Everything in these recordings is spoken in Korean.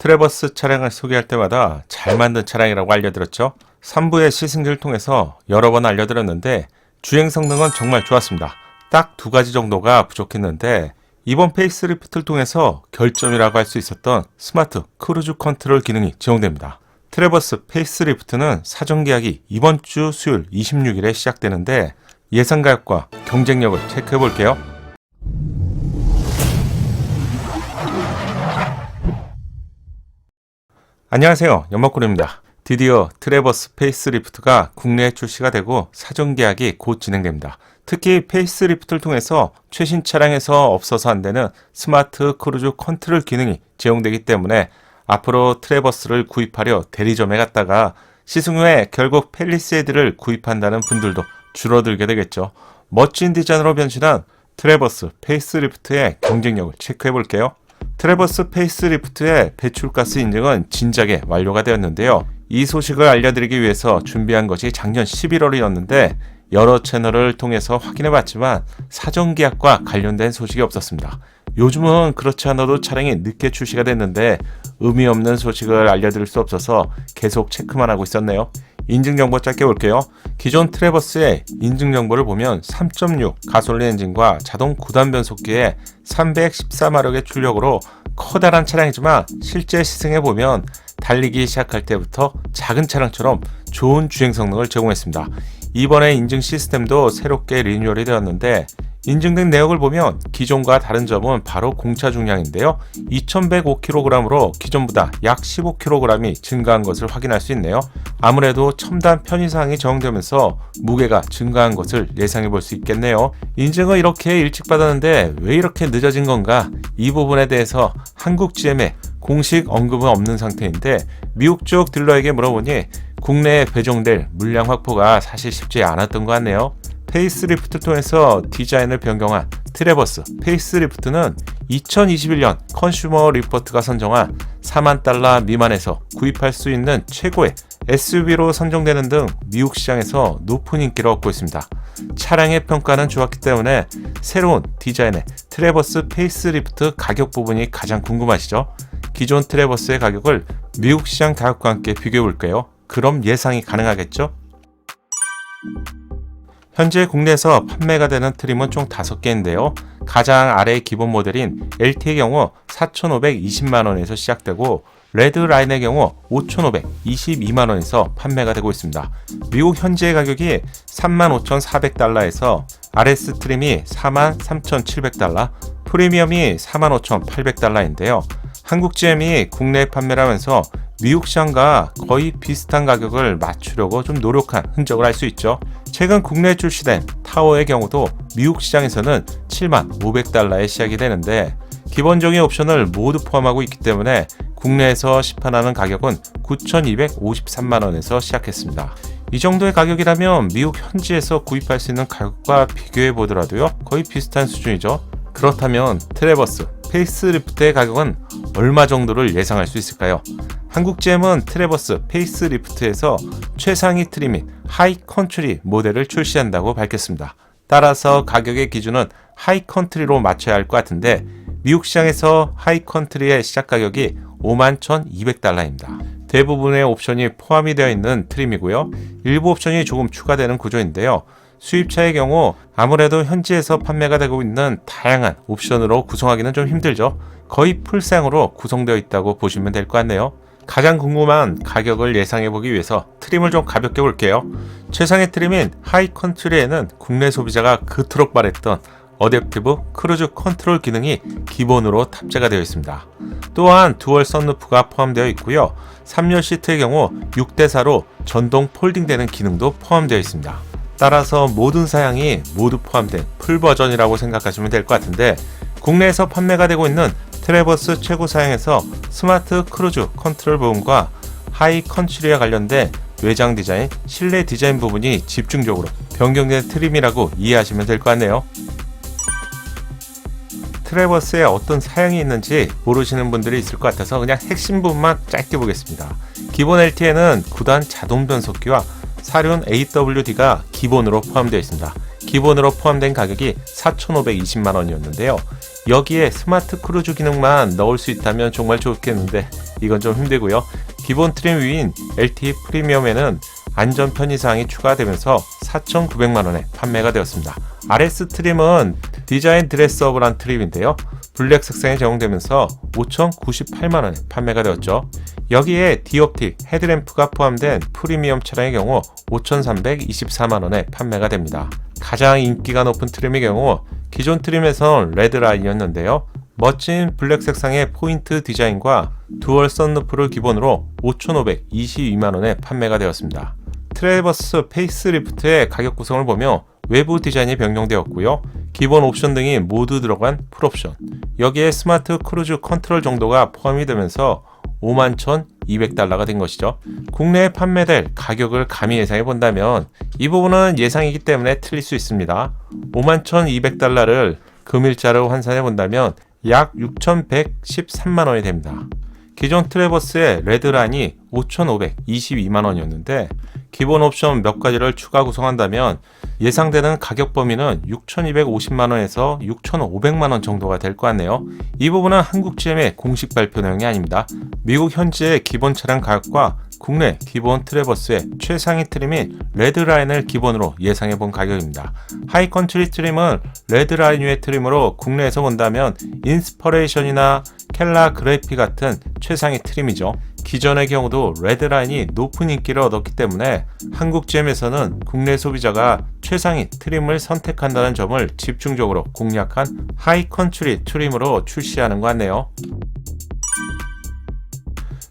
트래버스 차량을 소개할 때마다 잘 만든 차량이라고 알려드렸죠. 3부의 시승기를 통해서 여러 번 알려드렸는데 주행 성능은 정말 좋았습니다. 딱 2가지 정도가 부족했는데 이번 페이스리프트를 통해서 결점이라고 할 수 있었던 스마트 크루즈 컨트롤 기능이 제공됩니다. 트래버스 페이스리프트는 사전 계약이 이번 주 수요일 26일에 시작되는데 예상 가격과 경쟁력을 체크해 볼게요. 안녕하세요, 연막군입니다. 드디어 트래버스 페이스리프트가 국내에 출시가 되고 사전 계약이 곧 진행됩니다. 특히 페이스리프트를 통해서 최신 차량에서 없어서 안 되는 스마트 크루즈 컨트롤 기능이 제공되기 때문에 앞으로 트래버스를 구입하려 대리점에 갔다가 시승 후에 결국 팰리세이드를 구입한다는 분들도 줄어들게 되겠죠. 멋진 디자인으로 변신한 트래버스 페이스리프트의 경쟁력을 체크해 볼게요. 트래버스 페이스리프트의 배출가스 인증은 진작에 완료가 되었는데요. 이 소식을 알려드리기 위해서 준비한 것이 작년 11월이었는데 여러 채널을 통해서 확인해 봤지만 사전 계약과 관련된 소식이 없었습니다. 요즘은 그렇지 않아도 차량이 늦게 출시가 됐는데 의미 없는 소식을 알려드릴 수 없어서 계속 체크만 하고 있었네요. 인증정보 짧게 볼게요. 기존 트래버스의 인증정보를 보면 3.6 가솔린 엔진과 자동 9단 변속기에 314마력의 출력으로 커다란 차량이지만 실제 시승해보면 달리기 시작할 때부터 작은 차량처럼 좋은 주행 성능을 제공했습니다. 이번에 인증 시스템도 새롭게 리뉴얼이 되었는데 인증된 내역을 보면 기존과 다른 점은 바로 공차 중량인데요. 2105kg으로 기존보다 약 15kg이 증가한 것을 확인할 수 있네요. 아무래도 첨단 편의사항이 적용되면서 무게가 증가한 것을 예상해 볼 수 있겠네요. 인증을 이렇게 일찍 받았는데 왜 이렇게 늦어진 건가? 이 부분에 대해서 한국 GM에 공식 언급은 없는 상태인데 미국 쪽 딜러에게 물어보니 국내에 배정될 물량 확보가 사실 쉽지 않았던 것 같네요. 페이스리프트 통해서 디자인을 변경한 트래버스 페이스리프트는 2021년 컨슈머 리포트가 선정한 $40,000 미만에서 구입할 수 있는 최고의 SUV로 선정되는 등 미국 시장에서 높은 인기를 얻고 있습니다. 차량의 평가는 좋았기 때문에 새로운 디자인의 트래버스 페이스리프트 가격 부분이 가장 궁금하시죠? 기존 트래버스의 가격을 미국 시장 가격과 함께 비교해 볼게요. 그럼 예상이 가능하겠죠? 현재 국내에서 판매가 되는 트림은 총 5개인데요. 가장 아래의 기본 모델인 LT의 경우 4,520만원에서 시작되고 레드 라인의 경우 5,522만원에서 판매가 되고 있습니다. 미국 현재 가격이 35,400달러에서 RS 트림이 43,700달러, 프리미엄이 45,800달러인데요. 한국 GM이 국내에 판매를 하면서 미국 시장과 거의 비슷한 가격을 맞추려고 좀 노력한 흔적을 알 수 있죠. 최근 국내에 출시된 타워의 경우도 미국 시장에서는 75,500달러에 시작이 되는데 기본적인 옵션을 모두 포함하고 있기 때문에 국내에서 시판하는 가격은 9,253만원에서 시작했습니다. 이 정도의 가격이라면 미국 현지에서 구입할 수 있는 가격과 비교해 보더라도요, 거의 비슷한 수준이죠. 그렇다면 트래버스 페이스리프트의 가격은 얼마 정도를 예상할 수 있을까요? 한국 GM은 트래버스 페이스리프트에서 최상위 트림인 하이 컨트리 모델을 출시한다고 밝혔습니다. 따라서 가격의 기준은 하이 컨트리로 맞춰야 할 것 같은데 미국 시장에서 하이 컨트리의 시작 가격이 51,200달러입니다. 대부분의 옵션이 포함이 되어 있는 트림이고요. 일부 옵션이 조금 추가되는 구조인데요. 수입차의 경우 아무래도 현지에서 판매가 되고 있는 다양한 옵션으로 구성하기는 좀 힘들죠. 거의 풀사양으로 구성되어 있다고 보시면 될 것 같네요. 가장 궁금한 가격을 예상해보기 위해서 트림을 좀 가볍게 볼게요. 최상의 트림인 하이 컨트리에는 국내 소비자가 그토록 바랬던 어댑티브 크루즈 컨트롤 기능이 기본으로 탑재가 되어 있습니다. 또한 듀얼 선루프가 포함되어 있고요. 3열 시트의 경우 6대4로 전동 폴딩되는 기능도 포함되어 있습니다. 따라서 모든 사양이 모두 포함된 풀 버전이라고 생각하시면 될 것 같은데 국내에서 판매가 되고 있는 트래버스 최고 사양에서 스마트 크루즈 컨트롤 부분과 하이 컨트리와 관련된 외장 디자인, 실내 디자인 부분이 집중적으로 변경된 트림이라고 이해하시면 될 것 같네요. 트래버스에 어떤 사양이 있는지 모르시는 분들이 있을 것 같아서 그냥 핵심 부분만 짧게 보겠습니다. 기본 LT에는 9단 자동 변속기와 사륜 AWD가 기본으로 포함되어 있습니다. 기본으로 포함된 가격이 4,520만원이었는데요. 여기에 스마트 크루즈 기능만 넣을 수 있다면 정말 좋겠는데 이건 좀 힘들고요. 기본 트림 위인 LT 프리미엄에는 안전 편의사항이 추가되면서 4,900만원에 판매가 되었습니다. RS 트림은 디자인 드레스업이란 트림인데요. 블랙 색상이 제공되면서 5,098만원에 판매가 되었죠. 여기에 디옵틱 헤드램프가 포함된 프리미엄 차량의 경우 5,324만원에 판매가 됩니다. 가장 인기가 높은 트림의 경우 기존 트림에선 레드라인이었는데요. 멋진 블랙 색상의 포인트 디자인과 두얼 썬루프를 기본으로 5,522만원에 판매가 되었습니다. 트래버스 페이스리프트의 가격 구성을 보며 외부 디자인이 변경되었고요. 기본 옵션 등이 모두 들어간 풀옵션, 여기에 스마트 크루즈 컨트롤 정도가 포함이 되면서 51,200달러가 된 것이죠. 국내에 판매될 가격을 감히 예상해 본다면 이 부분은 예상이기 때문에 틀릴 수 있습니다. 51,200달러를 금일자로 환산해 본다면 약 6,113만원이 됩니다. 기존 트래버스의 레드라인이 5,522만원이었는데 기본 옵션 몇 가지를 추가 구성한다면 예상되는 가격 범위는 6,250만원에서 6,500만원 정도가 될 것 같네요. 이 부분은 한국 GM의 공식 발표 내용이 아닙니다. 미국 현지의 기본 차량 가격과 국내 기본 트래버스의 최상위 트림인 레드라인을 기본으로 예상해 본 가격입니다. 하이컨트리 트림은 레드라인 위의 트림으로 국내에서 본다면 인스퍼레이션이나 켈라 그래피 같은 최상위 트림이죠. 기존의 경우도 레드라인이 높은 인기를 얻었기 때문에 한국 GM에서는 국내 소비자가 최상위 트림을 선택한다는 점을 집중적으로 공략한 하이컨트리 트림으로 출시하는 것 같네요.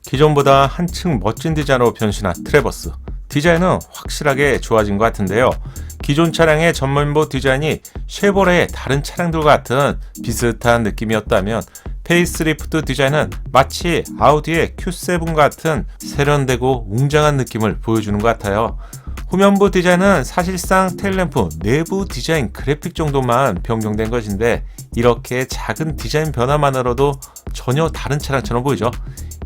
기존보다 한층 멋진 디자인으로 변신한 트래버스. 디자인은 확실하게 좋아진 것 같은데요. 기존 차량의 전면부 디자인이 쉐보레의 다른 차량들과 같은 비슷한 느낌이었다면 페이스리프트 디자인은 마치 아우디의 Q7 같은 세련되고 웅장한 느낌을 보여주는 것 같아요. 후면부 디자인은 사실상 테일램프 내부 디자인 그래픽 정도만 변경된 것인데 이렇게 작은 디자인 변화만으로도 전혀 다른 차량처럼 보이죠.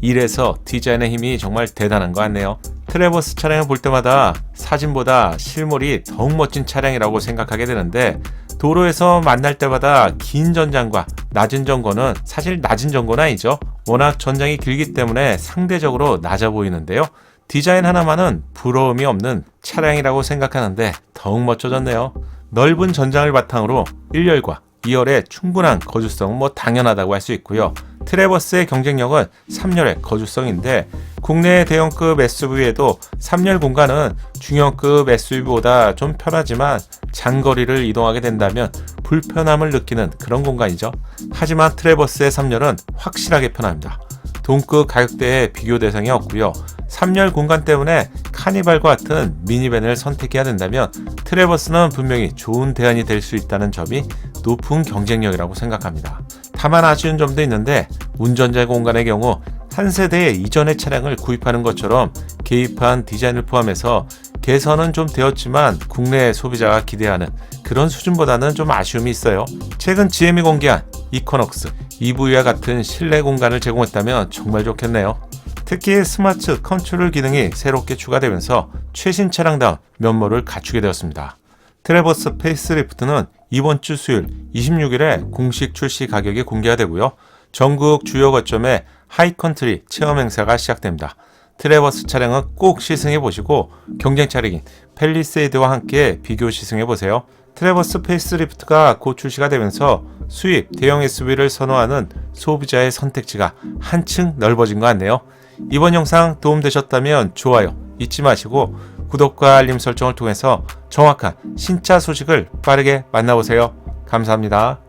이래서 디자인의 힘이 정말 대단한 것 같네요. 트래버스 차량을 볼 때마다 사진보다 실물이 더욱 멋진 차량이라고 생각하게 되는데 도로에서 만날 때마다 긴 전장과 낮은 전고는 사실 낮은 전고는 아니죠. 워낙 전장이 길기 때문에 상대적으로 낮아 보이는데요. 디자인 하나만은 부러움이 없는 차량이라고 생각하는데 더욱 멋져졌네요. 넓은 전장을 바탕으로 1열과 2열의 충분한 거주성은 당연하다고 할 수 있고요. 트래버스의 경쟁력은 3열의 거주성인데 국내 대형급 SUV에도 3열 공간은 중형급 SUV보다 좀 편하지만 장거리를 이동하게 된다면 불편함을 느끼는 그런 공간이죠. 하지만 트래버스의 3열은 확실하게 편합니다. 동급 가격대의 비교 대상이 없고요. 3열 공간 때문에 카니발과 같은 미니밴을 선택해야 된다면 트래버스는 분명히 좋은 대안이 될 수 있다는 점이 높은 경쟁력이라고 생각합니다. 다만 아쉬운 점도 있는데 운전자 공간의 경우 한 세대의 이전의 차량을 구입하는 것처럼 개입한 디자인을 포함해서 개선은 좀 되었지만 국내 소비자가 기대하는 그런 수준보다는 좀 아쉬움이 있어요. 최근 GM이 공개한 이코넉스 EV와 같은 실내 공간을 제공했다면 정말 좋겠네요. 특히 스마트 컨트롤 기능이 새롭게 추가되면서 최신 차량다운 면모를 갖추게 되었습니다. 트래버스 페이스리프트는 이번 주 수요일 26일에 공식 출시 가격이 공개가 되고요. 전국 주요 거점에 하이컨트리 체험 행사가 시작됩니다. 트래버스 차량은 꼭 시승해 보시고 경쟁 차량인 팰리세이드와 함께 비교 시승해 보세요. 트래버스 페이스리프트가 곧 출시가 되면서 수입 대형 SUV를 선호하는 소비자의 선택지가 한층 넓어진 것 같네요. 이번 영상 도움되셨다면 좋아요 잊지 마시고 구독과 알림 설정을 통해서 정확한 신차 소식을 빠르게 만나보세요. 감사합니다.